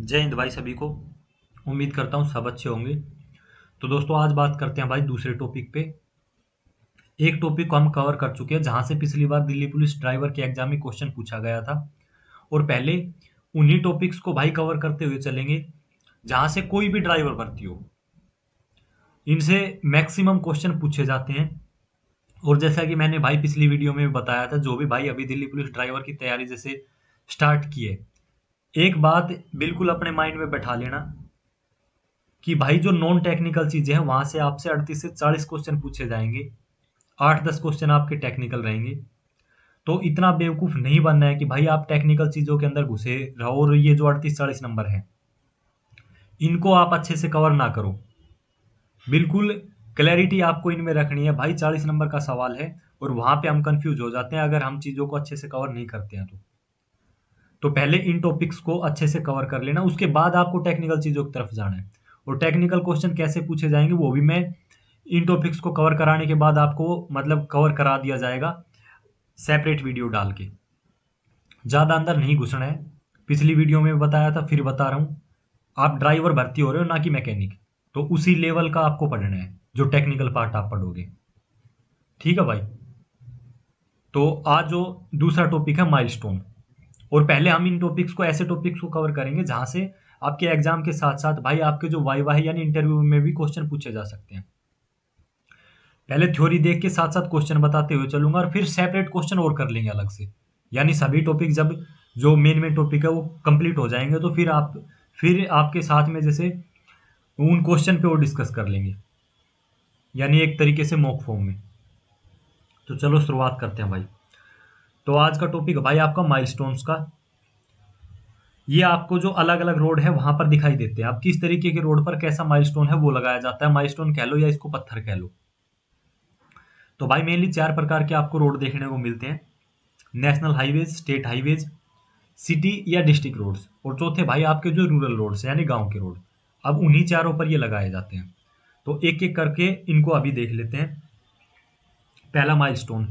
जय हिंद भाई सभी को। उम्मीद करता हूँ सब अच्छे होंगे। तो दोस्तों आज बात करते हैं भाई दूसरे टॉपिक पे। एक टॉपिक को हम कवर कर चुके हैं जहां से पिछली बार दिल्ली पुलिस ड्राइवर के एग्जाम में क्वेश्चन पूछा गया था। और पहले उन्हीं टॉपिक्स को भाई कवर करते हुए चलेंगे जहां से कोई भी ड्राइवर भर्ती हो, इनसे मैक्सिमम क्वेश्चन पूछे जाते हैं। और जैसा कि मैंने भाई पिछली वीडियो में बताया था, जो भी भाई अभी दिल्ली पुलिस ड्राइवर की तैयारी जैसे स्टार्ट की है, एक बात बिल्कुल अपने माइंड में बैठा लेना कि भाई जो नॉन टेक्निकल चीजें हैं वहां से आपसे 38 से 40 क्वेश्चन पूछे जाएंगे। 8-10 क्वेश्चन आपके टेक्निकल रहेंगे। तो इतना बेवकूफ नहीं बनना है कि भाई आप टेक्निकल चीजों के अंदर घुसे रहो और ये जो 38-40 नंबर है इनको आप अच्छे से कवर ना करो। बिल्कुल क्लैरिटी आपको इनमें रखनी है भाई। 40 नंबर का सवाल है और वहां पे हम कंफ्यूज हो जाते हैं अगर हम चीजों को अच्छे से कवर नहीं करते हैं तो पहले इन टॉपिक्स को अच्छे से कवर कर लेना, उसके बाद आपको टेक्निकल चीजों की तरफ जाना है। और टेक्निकल क्वेश्चन कैसे पूछे जाएंगे वो भी मैं इन टॉपिक्स को कवर कराने के बाद आपको मतलब कवर करा दिया जाएगा सेपरेट वीडियो डाल के। ज़्यादा अंदर नहीं घुसना है। पिछली वीडियो में बताया था, फिर बता रहा हूँ। आप ड्राइवर भर्ती हो रहे हो ना कि मैकेनिक, तो उसी लेवल का आपको पढ़ना है जो टेक्निकल पार्ट आप पढ़ोगे। ठीक है भाई। तो आज जो दूसरा टॉपिक है माइलस्टोन। और पहले हम इन टॉपिक्स को ऐसे टॉपिक्स को कवर करेंगे जहां से आपके एग्जाम के साथ साथ भाई आपके जो वाइवा है यानी इंटरव्यू में भी क्वेश्चन पूछे जा सकते हैं। पहले थ्योरी देख के साथ साथ क्वेश्चन बताते हुए चलूंगा और फिर सेपरेट क्वेश्चन और कर लेंगे अलग से। यानी सभी टॉपिक जब जो मेन मेन टॉपिक है वो कंप्लीट हो जाएंगे तो फिर आपके साथ में जैसे उन क्वेश्चन पे और डिस्कस कर लेंगे, यानी एक तरीके से मॉक फॉर्म में। तो चलो शुरुआत करते हैं भाई। तो आज का टॉपिक है भाई आपका माइलस्टोन्स का। ये आपको जो अलग अलग रोड है वहां पर दिखाई देते हैं। अब किस तरीके के रोड पर कैसा माइलस्टोन है वो लगाया जाता है, माइलस्टोन कह लो या इसको पत्थर कह लो। तो भाई मेनली 4 प्रकार के आपको रोड देखने को मिलते हैं: national highways, state highways, city या डिस्ट्रिक्ट रोड्स, और चौथे भाई आपके जो रूरल रोड्स यानी गांव के रोड। अब उन्हीं चारों पर ये लगाए जाते हैं। तो एक एक करके इनको अभी देख लेते हैं। पहला माइलस्टोन,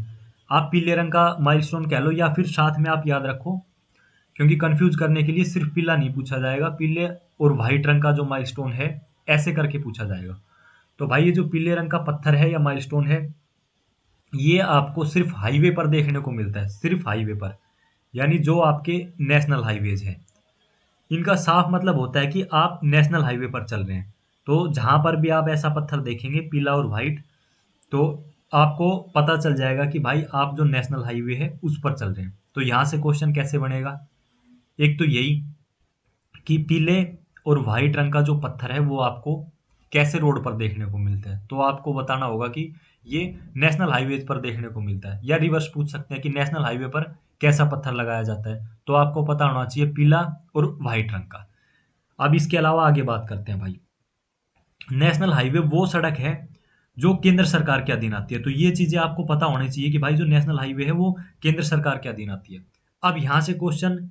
आप पीले रंग का माइलस्टोन कह लो या फिर साथ में आप याद रखो, क्योंकि कंफ्यूज करने के लिए सिर्फ पीला नहीं पूछा जाएगा, पीले और व्हाइट रंग का जो माइलस्टोन है ऐसे करके पूछा जाएगा। तो भाई ये जो पीले रंग का पत्थर है या माइलस्टोन है, ये आपको सिर्फ हाईवे पर देखने को मिलता है, सिर्फ हाईवे पर, यानी जो आपके नेशनल हाईवेज है। इनका साफ मतलब होता है कि आप नेशनल हाईवे पर चल रहे हैं। तो जहां पर भी आप ऐसा पत्थर देखेंगे पीला और व्हाइट, तो आपको पता चल जाएगा कि भाई आप जो नेशनल हाईवे है उस पर चल रहे हैं। तो यहां से क्वेश्चन कैसे बनेगा, एक तो यही कि पीले और व्हाइट रंग का जो पत्थर है वो आपको कैसे रोड पर देखने को मिलता है। तो आपको बताना होगा कि ये नेशनल हाईवे पर देखने को मिलता है, या रिवर्स पूछ सकते हैं कि नेशनल हाईवे पर कैसा पत्थर लगाया जाता है। तो आपको पता होना चाहिए पीला और व्हाइट रंग का। अब इसके अलावा आगे बात करते हैं भाई। नेशनल हाईवे वो सड़क है जो केंद्र सरकार के अधीन आती है। तो ये चीजें आपको पता होनी चाहिए कि भाई जो नेशनल हाईवे है वो केंद्र सरकार के अधीन आती है। अब यहां से क्वेश्चन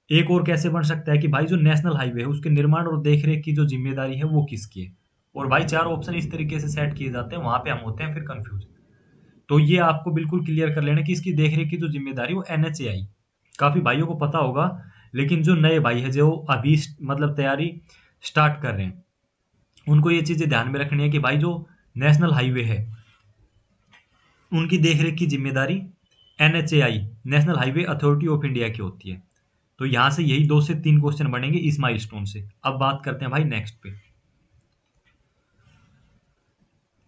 एक और कैसे बन सकता है कि भाई जो नेशनल हाईवे है उसके निर्माण और देखरेख की जो जिम्मेदारी है वो किसकी है। और भाई 4 ऑप्शन इस तरीके से सेट किए जाते हैं, वहां पे हम होते हैं फिर कंफ्यूज। तो ये आपको बिल्कुल क्लियर कर लेना कि इसकी देखरेख की जो जिम्मेदारी वो एनएचएआई। काफी भाइयों को पता होगा, लेकिन जो नए भाई है जो अभी मतलब तैयारी स्टार्ट कर रहे हैं उनको ये चीजें ध्यान में रखनी है कि भाई जो नेशनल हाईवे है उनकी देखरेख की जिम्मेदारी NHAI, national highway authority of India की होती है। तो यहां से यही 2 से 3 क्वेश्चन बनेंगे इस माइलस्टोन से। अब बात करते हैं भाई नेक्स्ट पे।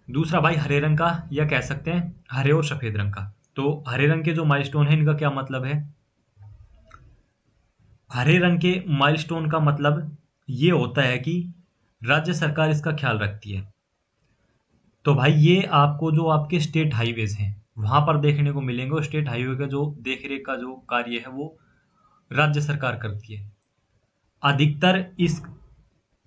दूसरा भाई हरे रंग का, या कह सकते हैं हरे और सफेद रंग का। तो हरे रंग के जो माइलस्टोन है इनका क्या मतलब है। हरे रंग के माइलस्टोन का मतलब ये होता है कि राज्य सरकार इसका ख्याल रखती है। तो भाई ये आपको जो आपके स्टेट हाईवेज हैं वहां पर देखने को मिलेंगे, और स्टेट हाईवे का जो देखरेख का जो कार्य है वो राज्य सरकार करती है। अधिकतर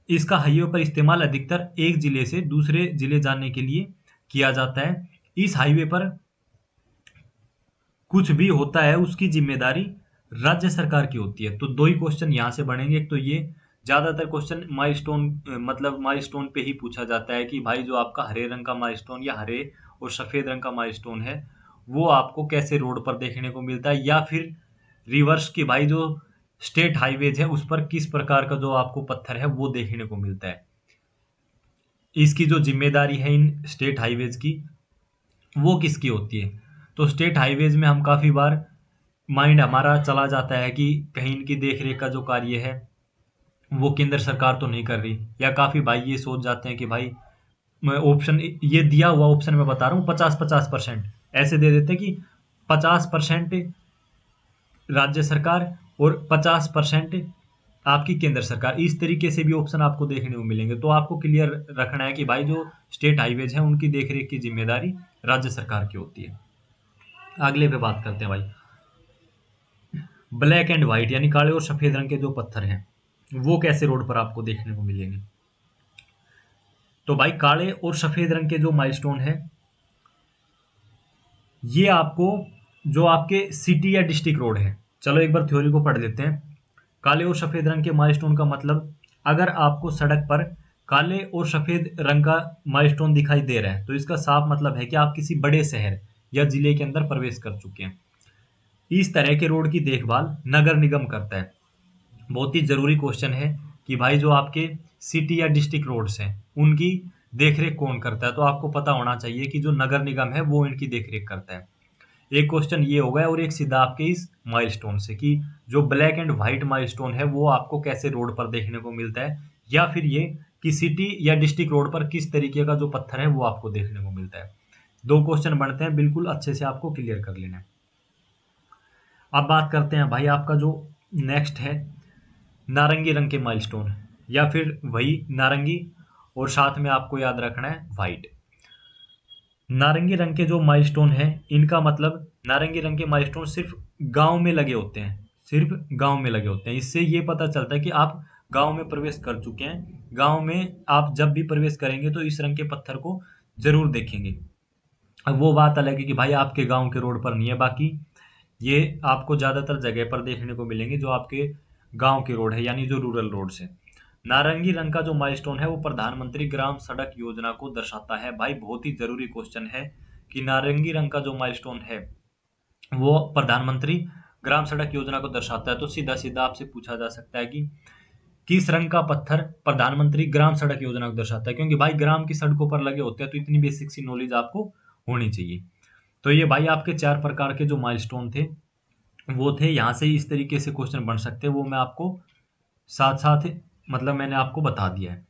इसका हाईवे पर इस्तेमाल अधिकतर एक जिले से दूसरे जिले जाने के लिए किया जाता है। इस हाईवे पर कुछ भी होता है उसकी जिम्मेदारी राज्य सरकार की होती है। तो 2 ही क्वेश्चन यहाँ से बनेंगे। एक तो ये, ज्यादातर क्वेश्चन माइलस्टोन मतलब माइलस्टोन पे ही पूछा जाता है कि भाई जो आपका हरे रंग का माइलस्टोन या हरे और सफेद रंग का माइलस्टोन है वो आपको कैसे रोड पर देखने को मिलता है, या फिर रिवर्स की भाई जो स्टेट हाईवेज है उस पर किस प्रकार का जो आपको पत्थर है वो देखने को मिलता है। इसकी जो जिम्मेदारी है इन स्टेट हाईवेज की वो किसकी होती है। तो स्टेट हाईवेज में हम काफ़ी बार माइंड हमारा चला जाता है कि कहीं इनकी देख रेख का जो कार्य है वो केंद्र सरकार तो नहीं कर रही, या काफ़ी भाई ये सोच जाते हैं कि भाई ऑप्शन ये दिया हुआ ऑप्शन मैं बता रहा हूँ 50-50% ऐसे दे देते हैं कि 50% राज्य सरकार और 50% आपकी केंद्र सरकार, इस तरीके से भी ऑप्शन आपको देखने को मिलेंगे। तो आपको क्लियर रखना है कि भाई जो स्टेट हाईवेज है उनकी देखरेख की जिम्मेदारी राज्य सरकार की होती है। अगले पे बात करते हैं भाई, ब्लैक एंड व्हाइट यानी काले और सफेद रंग के जो पत्थर हैं वो कैसे रोड पर आपको देखने को मिलेंगे। तो भाई काले और सफेद रंग के जो माइलस्टोन है ये आपको जो आपके सिटी या डिस्ट्रिक्ट रोड है, चलो एक बार थ्योरी को पढ़ लेते हैं। काले और सफेद रंग के माइलस्टोन का मतलब, अगर आपको सड़क पर काले और सफेद रंग का माइलस्टोन दिखाई दे रहा है तो इसका साफ मतलब है कि आप किसी बड़े शहर या जिले के अंदर प्रवेश कर चुके हैं। इस तरह के रोड की देखभाल नगर निगम करता है। बहुत ही जरूरी क्वेश्चन है कि भाई जो आपके सिटी या डिस्ट्रिक्ट रोड्स हैं उनकी देखरेख कौन करता है, तो आपको पता होना चाहिए कि जो नगर निगम है वो इनकी देखरेख करता है। एक क्वेश्चन ये हो गया, और एक सीधा आपके इस माइलस्टोन से कि जो ब्लैक एंड व्हाइट माइलस्टोन है वो आपको कैसे रोड पर देखने को मिलता है, या फिर ये कि सिटी या डिस्ट्रिक्ट रोड पर किस तरीके का जो पत्थर है वो आपको देखने को मिलता है। दो क्वेश्चन बनते हैं, बिल्कुल अच्छे से आपको क्लियर कर लेना है। अब बात करते हैं भाई आपका जो नेक्स्ट है नारंगी रंग के माइलस्टोन, या फिर वही नारंगी और साथ में आपको याद रखना है व्हाइट। नारंगी रंग के जो माइलस्टोन हैं इनका मतलब, नारंगी रंग के माइलस्टोन सिर्फ गांव में लगे होते हैं, सिर्फ गांव में लगे होते हैं। इससे ये पता चलता है कि आप गांव में प्रवेश कर चुके हैं। गांव में आप जब भी प्रवेश करेंगे तो इस रंग के पत्थर को जरूर देखेंगे। अब वो बात अलग है कि भाई आपके गांव के रोड पर नहीं है, बाकी ये आपको ज़्यादातर जगह पर देखने को मिलेंगे जो आपके गांव के रोड है यानी जो रूरल रोड है। नारंगी रंग का जो माइलस्टोन है वो प्रधानमंत्री ग्राम सड़क योजना को दर्शाता है। भाई बहुत ही जरूरी क्वेश्चन है कि नारंगी रंग का जो माइलस्टोन है वो प्रधानमंत्री ग्राम सड़क योजना को दर्शाता है। तो सीधा सीधा आपसे पूछा जा सकता है कि किस रंग का पत्थर प्रधानमंत्री ग्राम सड़क योजना को दर्शाता है, क्योंकि भाई ग्राम की सड़कों पर लगे होते हैं तो इतनी बेसिक सी नॉलेज आपको होनी चाहिए। तो ये भाई आपके 4 प्रकार के जो माइलस्टोन थे वो थे। यहाँ से इस तरीके से क्वेश्चन बन सकते हैं, वो मैं आपको साथ साथ मतलब मैंने आपको बता दिया है।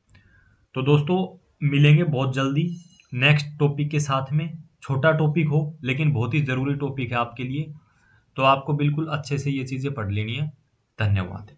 तो दोस्तों मिलेंगे बहुत जल्दी नेक्स्ट टॉपिक के साथ में। छोटा टॉपिक हो लेकिन बहुत ही ज़रूरी टॉपिक है आपके लिए, तो आपको बिल्कुल अच्छे से ये चीज़ें पढ़ लेनी है। धन्यवाद।